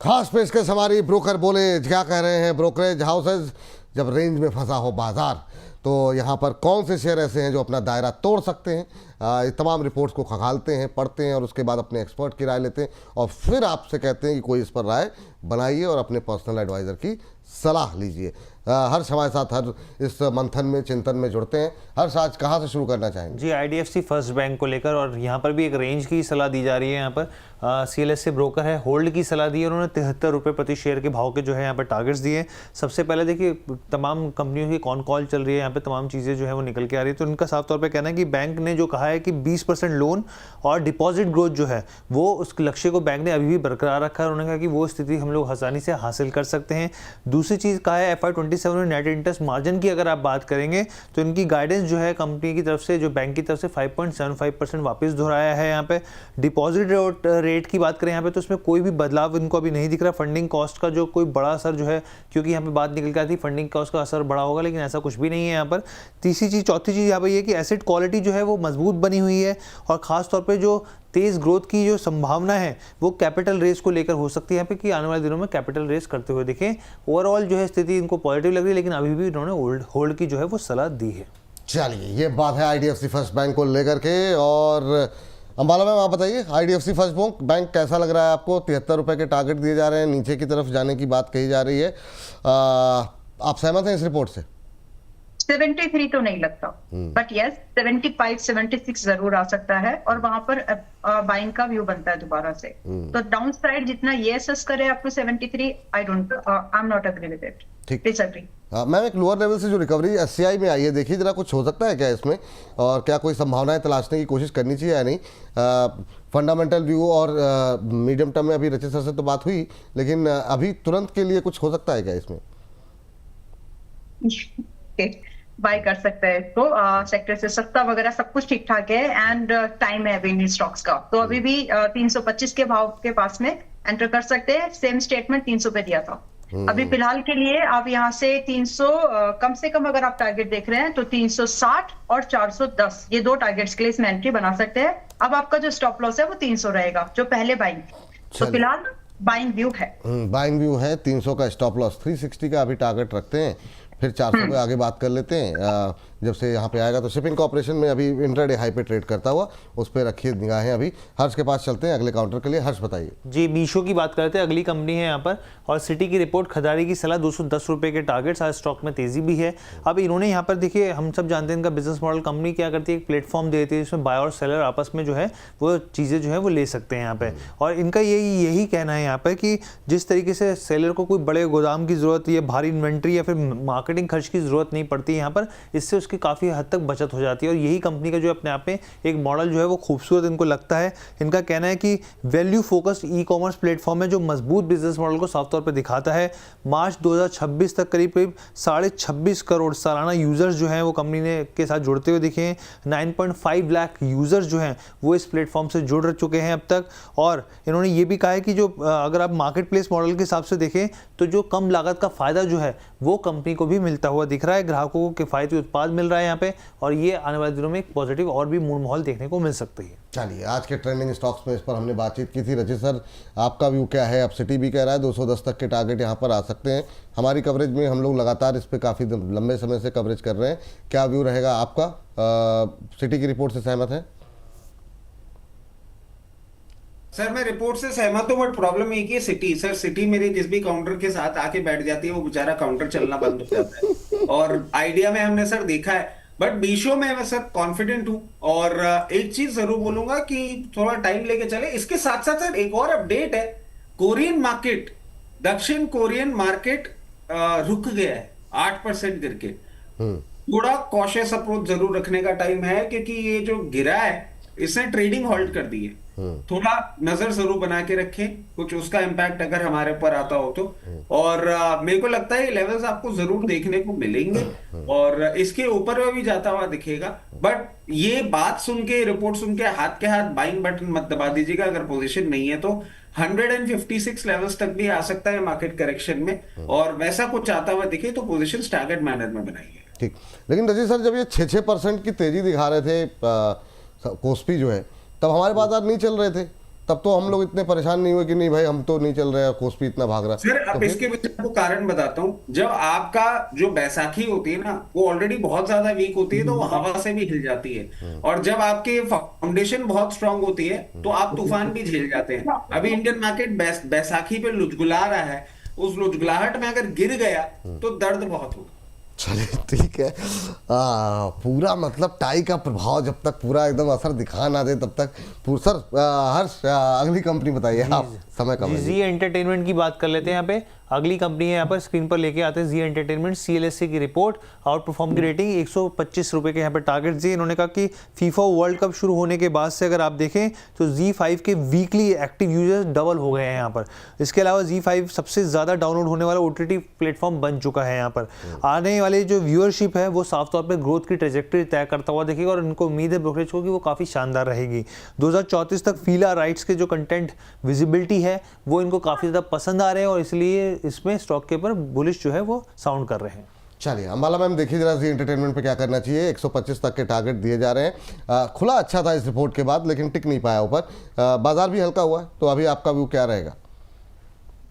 खास पेशकश हमारी ब्रोकर बोले क्या कह रहे हैं ब्रोकरेज हाउसेज जब रेंज में फंसा हो बाजार, तो यहाँ पर कौन से शेयर ऐसे हैं जो अपना दायरा तोड़ सकते हैं। ये तमाम रिपोर्ट्स को खंगालते हैं, पढ़ते हैं और उसके बाद अपने एक्सपर्ट की राय लेते हैं और फिर आपसे कहते हैं कि कोई इस पर राय बनाइए और अपने पर्सनल एडवाइज़र की सलाह लीजिए। हर्ष हमारे साथ हर इस मंथन में चिंतन में जुड़ते हैं। हर्ष, आज कहाँ से शुरू करना चाहेंगे? जी, IDFC फर्स्ट बैंक को लेकर, और यहाँ पर भी एक रेंज की सलाह दी जा रही है। यहाँ पर CLS ब्रोकर है, होल्ड की सलाह दी है। उन्होंने 73 रुपये प्रति शेयर के भाव के जो है यहाँ पर टारगेट्स दिए। सबसे पहले देखिए तमाम कंपनियों की कौन कॉल चल रही है, यहाँ पे तमाम चीज़ें जो है वो निकल के आ रही है। तो उनका साफ तौर पे कहना है कि बैंक ने जो कहा है कि 20% लोन और डिपॉजिट ग्रोथ जो है वो उस लक्ष्य को बैंक ने अभी भी बरकरार रखा है। उन्होंने कहा कि वो स्थिति हम लोग आसानी से हासिल कर सकते हैं। दूसरी चीज़ कहा है FY27 में नेट इंटरेस्ट मार्जिन की अगर आप बात करेंगे तो इनकी गाइडेंस जो है कंपनी की तरफ से, जो बैंक की तरफ से 5.75% वापस दोहराया है। यहाँ पे डिपॉजिट रेट की बात करें यहाँ पे तो उसमें कोई भी बदलाव इनको अभी नहीं दिख रहा। फंडिंग कॉस्ट का जो कोई बड़ा असर जो है, क्योंकि यहाँ पे बात निकल के आती है फंडिंग कॉस्ट का असर बड़ा होगा, लेकिन ऐसा कुछ भी नहीं है यहाँ पर। चौथी चीज़ यहाँ पर ये कि एसेट क्वालिटी जो है वो मजबूत बनी हुई है और ख़ास तौर पर जो तेज ग्रोथ की जो संभावना है वो कैपिटल रेस को लेकर हो सकती है यहाँ पे, कि आने वाले दिनों में कैपिटल रेस करते हुए देखें। ओवरऑल जो है स्थिति इनको पॉजिटिव लग रही है, लेकिन अभी भी इन्होंने होल्ड की जो है वो सलाह दी है। चलिए, ये बात है IDFC फर्स्ट बैंक को लेकर के। और अंबाला मैम, आप बताइए IDFC फर्स्ट बैंक कैसा लग रहा है आपको? 73 रुपये के टारगेट दिए जा रहे हैं, नीचे की तरफ जाने की बात कही जा रही है। आप सहमत हैं इस रिपोर्ट से? 73 तो नहीं लगता, बट यस 75 76 जरूर आ सकता है और वहां पर बाइंग का व्यू बनता है दोबारा से। तो डाउन साइड जितना ये असेस करे आपको 73, I am not agree with it, disagree. Ma'am, एक लोअर लेवल से जो रिकवरी SCI में आई है, देखिए जरा कुछ हो सकता है क्या इसमें, और क्या कोई संभावनाएं तलाशने की कोशिश करनी चाहिए या नहीं? फंडामेंटल व्यू और मीडियम टर्म में अभी रचित सर से तो बात हुई, लेकिन अभी तुरंत के लिए कुछ हो सकता है क्या इसमें? बाय कर सकते हैं इसको, सेक्टर से सस्ता वगैरह सब कुछ ठीक ठाक है एंड टाइम है अभी इन स्टॉक्स का, तो अभी भी 325 के भाव के पास में एंटर कर सकते हैं। सेम स्टेटमेंट 300 पे दिया था। अभी फिलहाल के लिए आप यहाँ से 300 कम से कम अगर आप टारगेट देख रहे हैं तो 360 और 410, ये दो टारगेट्स के लिए इसमें एंट्री बना सकते हैं। अब आपका जो स्टॉप लॉस है वो 300 रहेगा जो पहले बाइंग, तो फिलहाल बाइंग व्यू है। बाइंग व्यू है, 300 का स्टॉप लॉस, 360 का अभी टारगेट रखते हैं, फिर 400 पे आगे बात कर लेते हैं। जब से यहाँ पे आएगा तो शिपिंग कॉर्पोरेशन में अभी इंट्राडे हाई पे ट्रेड करता हुआ, उस पर रखिए निगाहें। अभी हर्ष के पास चलते हैं अगले काउंटर के लिए। हर्ष बताइए जी, मीशो की बात करते हैं, अगली कंपनी है यहाँ पर, और सिटी की रिपोर्ट खरीदारी की सलाह, 210 रुपये के टारगेट्स, आज स्टॉक में तेजी भी है। अब इन्होंने यहाँ पर देखिए, हम सब जानते हैं इनका बिजनेस मॉडल, कंपनी क्या करती है, एक प्लेटफॉर्म देती है जिसमें बायर और सेलर आपस में जो है वो चीज़ें जो है वो ले सकते हैं यहाँ पे। और इनका यही कहना है यहाँ पर कि जिस तरीके से सेलर को कोई बड़े गोदाम की जरूरत या भारी इन्वेंट्री या फिर मार्केटिंग खर्च की जरूरत नहीं पड़ती यहाँ पर, इससे उसकी काफ़ी हद तक बचत हो जाती है। और यही कंपनी का जो अपने आप में एक मॉडल जो है वो खूबसूरत इनको लगता है। इनका कहना है कि वैल्यू फोकस्ड ई-कॉमर्स प्लेटफॉर्म है जो मजबूत बिजनेस मॉडल को साफ तौर पर दिखाता है। मार्च 2026 तक करीब 26.5 करोड़ सालाना यूजर्स जो हैं वो कंपनी ने के साथ जुड़ते हुए दिखे हैं। 9.5 लाख यूजर्स जो हैं वो इस प्लेटफॉर्म से जुड़ चुके हैं अब तक। और इन्होंने ये भी कहा है कि जो अगर आप मार्केट प्लेस मॉडल के हिसाब से देखें तो जो कम लागत का फायदा जो है वो कंपनी को भी मिलता हुआ दिख रहा है, ग्राहकों को किफायती उत्पाद मिल रहा है यहाँ पे, और ये आने वाले दिनों में एक पॉजिटिव और भी मूड माहौल देखने को मिल सकती है। चलिए, आज के ट्रेंडिंग स्टॉक्स में इस पर हमने बातचीत की थी। रचित सर, आपका व्यू क्या है? अब सिटी भी कह रहा है 210 तक के टारगेट यहाँ पर आ सकते हैं। हमारी कवरेज में हम लोग लगातार इस पर काफ़ी लंबे समय से कवरेज कर रहे हैं, क्या व्यू रहेगा आपका? सिटी की रिपोर्ट से सहमत है? सर, मैं रिपोर्ट से सहमत हूँ, बट प्रॉब्लम एक ही सिटी, सर सिटी मेरे जिस भी काउंटर के साथ आके बैठ जाती है वो बेचारा काउंटर चलना बंद हो जाता है। और आइडिया में हमने सर देखा है, बट मीशो में मैं सर कॉन्फिडेंट हूँ। और एक चीज जरूर बोलूंगा कि थोड़ा टाइम लेके चले। इसके साथ साथ सर एक और अपडेट है, कोरियन मार्केट, दक्षिण कोरियन मार्केट रुक गया है 8% गिर के। थोड़ा कॉशियस अप्रोच जरूर रखने का टाइम है, क्योंकि ये जो गिरा है इसने ट्रेडिंग हॉल्ट कर दी है। थोड़ा नजर जरूर बना के रखें, कुछ उसका इम्पैक्ट अगर हमारे ऊपर आता हो तो। और मेरे को लगता है ये लेवल्स आपको जरूर देखने को मिलेंगे और इसके ऊपर में भी जाता हुआ दिखेगा। बट ये बात सुन के, रिपोर्ट सुन के हाथ के हाथ बाइंग बटन मत दबा दीजिएगा। अगर पोजीशन नहीं है तो 156 लेवल्स तक भी आ सकता है मार्केट करेक्शन में, और वैसा कुछ आता हुआ दिखे तो पोजीशन स्टैगर्ड मैनर में बनाइए। ठीक, लेकिन रजी सर, जब ये 6% की तेजी दिखा रहे थे कोस्पी जो है, तब हमारे बाजार नहीं चल रहे थे। तब तो हम लोग इतने परेशान नहीं हुए कि नहीं भाई हम तो नहीं चल रहे हैं, कोस्पी इतना भाग रहा है। सर अब तो फिर- इसके पीछे आपको कारण बताता हूँ। जब आपका जो बैसाखी होती है ना वो ऑलरेडी बहुत ज्यादा वीक होती है, तो वो हवा से भी हिल जाती है, और जब आपके फाउंडेशन बहुत स्ट्रांग होती है तो आप तूफान भी झेल जाते हैं। अभी इंडियन मार्केट बैसाखी पे लुचगुला रहा है, उस लुचगुलाहट में अगर गिर गया तो दर्द बहुत होगा। चलिए ठीक है। पूरा मतलब टाई का प्रभाव जब तक पूरा एकदम असर दिखा ना दे तब तक सर हर्ष अगली कंपनी बताइए आप, समय कम है। जी एंटरटेनमेंट की बात कर लेते हैं यहाँ पे। अगली कंपनी है यहाँ पर स्क्रीन पर लेके आते हैं जी एंटरटेनमेंट। CLSA की रिपोर्ट, आउट परफॉर्म की रेटिंग 125 रुपये के यहाँ पर टारगेट दिए। इन्होंने कहा कि फीफा वर्ल्ड कप शुरू होने के बाद से अगर आप देखें तो Z5 के वीकली एक्टिव यूजर्स डबल हो गए हैं यहाँ पर। इसके अलावा Z5 सबसे ज़्यादा डाउनलोड होने वाला OTT प्लेटफॉर्म बन चुका है यहाँ पर। आने वाले जो व्यूअरशिप है वो साफ तौर पर ग्रोथ की ट्रेजेक्टरी तय करता हुआ दिखेगा और इनको उम्मीद है ब्रोकरेज को कि वो काफ़ी शानदार रहेगी। 2034 तक फीला राइट्स के जो कंटेंट विजिबिलिटी है वो इनको काफ़ी ज़्यादा पसंद आ रहे हैं और इसलिए इसमें स्टॉक के ऊपर बुलिश जो है वो साउंड कर रहे हैं। चलिए अंबाला मैम देखिए जरा जी एंटरटेनमेंट पे क्या करना चाहिए। 125 तक के टारगेट दिए जा रहे हैं। खुला अच्छा था इस रिपोर्ट के बाद लेकिन टिक नहीं पाया ऊपर। बाजार भी हल्का हुआ है, तो अभी आपका व्यू क्या रहेगा?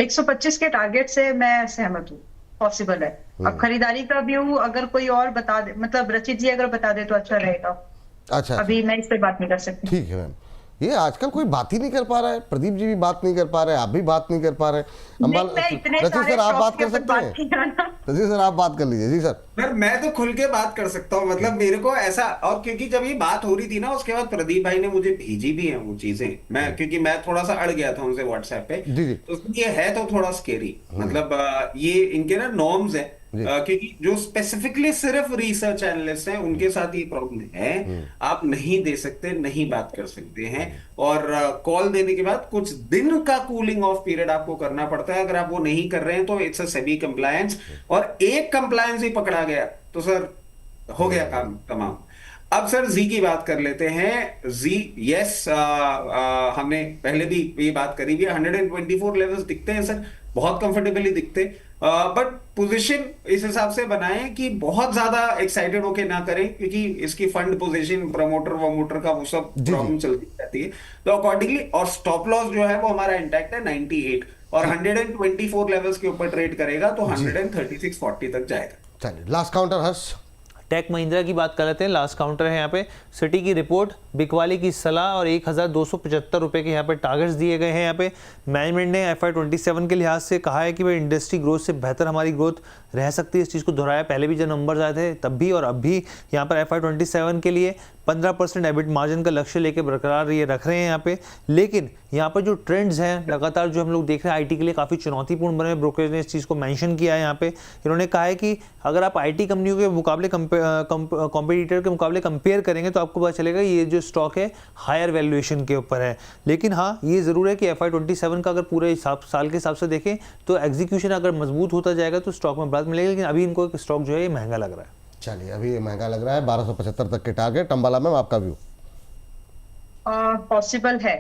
125 के टारगेट से मैं सहमत हूँ, पॉसिबल है। अब खरीदारी का व्यू अगर कोई और बता दे, मतलब रचित जी अगर बता दे तो अच्छा रहेगा। अच्छा अभी मैं इस पे बात नहीं कर सकती। ठीक है मैम। ये आजकल कोई बात ही नहीं कर पा रहा है, प्रदीप जी भी बात नहीं कर पा रहे, आप भी बात नहीं कर पा रहे। रचित सर आप बात कर सकते हैं? रचित सर आप बात कर लीजिए। जी सर। सर मैं तो खुल के बात कर सकता हूँ, मतलब मेरे को ऐसा, और क्योंकि जब ये बात हो रही थी ना उसके बाद प्रदीप भाई ने मुझे भेजी भी है वो चीजें, मैं क्योंकि मैं थोड़ा सा अड़ गया था उनसे व्हाट्सएप पे। जी जी। तो ये है तो थोड़ा स्केरी, मतलब ये इनके ना नॉर्म्स है, क्योंकि जो स्पेसिफिकली सिर्फ रिसर्च एनालिस्ट हैं उनके साथ ये प्रॉब्लम है। आप नहीं दे सकते, नहीं बात कर सकते हैं, और कॉल देने के बाद कुछ दिन का कूलिंग ऑफ पीरियड आपको करना पड़ता है। अगर आप वो नहीं कर रहे हैं तो इट्स अ सेबी कंप्लायंस, और एक कंप्लायंस ही पकड़ा गया तो सर हो गया काम तमाम। अब सर जी की बात कर लेते हैं। जी यस, हमने पहले भी ये बात करी भी, 124 लेवल्स दिखते हैं सर, बहुत कंफर्टेबली दिखते, बट पोजीशन इस हिसाब से बनाएं कि बहुत ज्यादा एक्साइटेड होके ना करें, क्योंकि इसकी फंड पोजीशन, प्रमोटर वमोटर का वो सब प्रॉब्लम चलती रहती है। तो अकॉर्डिंगली, और स्टॉप लॉस जो है वो हमारा इंटैक्ट है 98, और 124 लेवल्स के ऊपर ट्रेड करेगा तो 136.40 तक जाएगा। चलिए लास्ट काउंटर हर्ष। टेक महिंद्रा की बात कर लेते हैं। लास्ट काउंटर है यहाँ पे सिटी की रिपोर्ट, बिकवाली की सलाह और 1275 रुपये के यहाँ पे टारगेट्स दिए गए हैं। यहाँ पे मैनेजमेंट ने FY27 के लिहाज से कहा है कि भाई इंडस्ट्री ग्रोथ से बेहतर हमारी ग्रोथ रह सकती है। इस चीज़ को दोहराया पहले भी जब नंबर्स आए थे तब भी, और अब भी यहाँ पर FY27 के लिए 15% एबिट मार्जिन का लक्ष्य लेके बरकरार ये रख रहे हैं यहाँ पे। लेकिन यहाँ पर जो ट्रेंड्स हैं लगातार जो हम लोग देख रहे हैं आईटी के लिए काफ़ी चुनौतीपूर्ण बने। ब्रोकरेज ने इस चीज़ को मेंशन किया है यहाँ पे। इन्होंने कहा है कि अगर आप आईटी कंपनियों के मुकाबले कॉम्पिटिटर के मुकाबले कंपेयर करेंगे तो आपको पता चलेगा ये जो स्टॉक है हायर वैल्यूएशन के ऊपर है। लेकिन हाँ ये ज़रूर है कि FY27 का अगर पूरे साल के हिसाब से देखें तो एग्जीक्यूशन अगर मजबूत होता जाएगा तो स्टॉक में बढ़त मिलेगी, लेकिन अभी इनको स्टॉक जो है ये महंगा लग रहा है। चलिए अभी ये महंगा लग रहा है। 1275 तक के टारगेट। अंबाला मैम आपका व्यू? पॉसिबल है।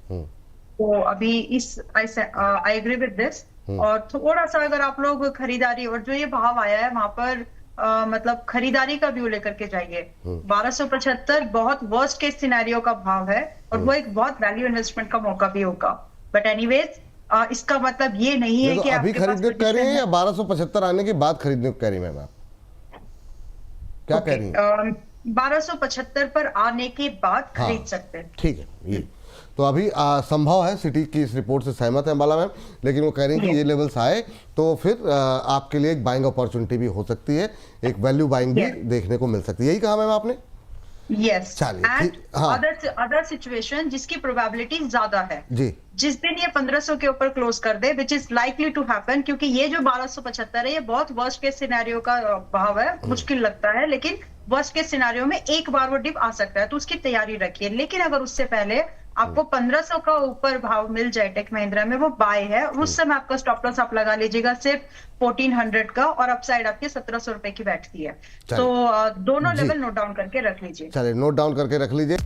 तो अभी इस आई एग्री विद दिस। और थोड़ा सा अगर आप लोग खरीदारी और जो ये भाव आया है वहां पर मतलब खरीदारी का व्यू लेकर के जाइए। 1275 बहुत वर्स्ट केस सिनेरियो का भाव है और वो एक बहुत वैल्यू इन्वेस्टमेंट का मौका भी होगा। बट एनीवेज इसका मतलब ये नहीं है कि अभी खरीदने को कह रही है या 1275 आने के बाद खरीदने को कह रही है मैम? आप क्या कह रही हैं? 1275 पर आने के बाद खरीद सकते हैं। ठीक है। ये तो अभी संभव है, सिटी की इस रिपोर्ट से सहमत है अंबाला मैम, लेकिन वो कह रही हैं कि ये लेवल्स आए तो फिर आपके लिए एक बाइंग अपॉर्चुनिटी भी हो सकती है, एक वैल्यू बाइंग भी देखने को मिल सकती है। यही कहा मैम आपने? यस। चलिए अदर सिचुएशन जिसकी प्रोबेबिलिटी ज्यादा है जी, जिस दिन ये 1500 के ऊपर क्लोज कर दे, which is likely to happen, क्योंकि ये जो 1275 है ये बहुत वर्स्ट केस सिनेरियो का भाव है। मुश्किल लगता है लेकिन वर्स्ट केस सिनेरियो में एक बार वो डिप आ सकता है, तो उसकी तैयारी रखिए। लेकिन अगर उससे पहले आपको 1500 का ऊपर भाव मिल जाए टेक महिंद्रा में, वो बाय है, उस समय आपका स्टॉप लॉस आप लगा लीजिएगा सिर्फ 1400 का, और अपसाइड आपके 1700 रुपए की बैठती है। तो दोनों लेवल नोट डाउन करके रख लीजिए। चलिए नोट डाउन करके रख लीजिए।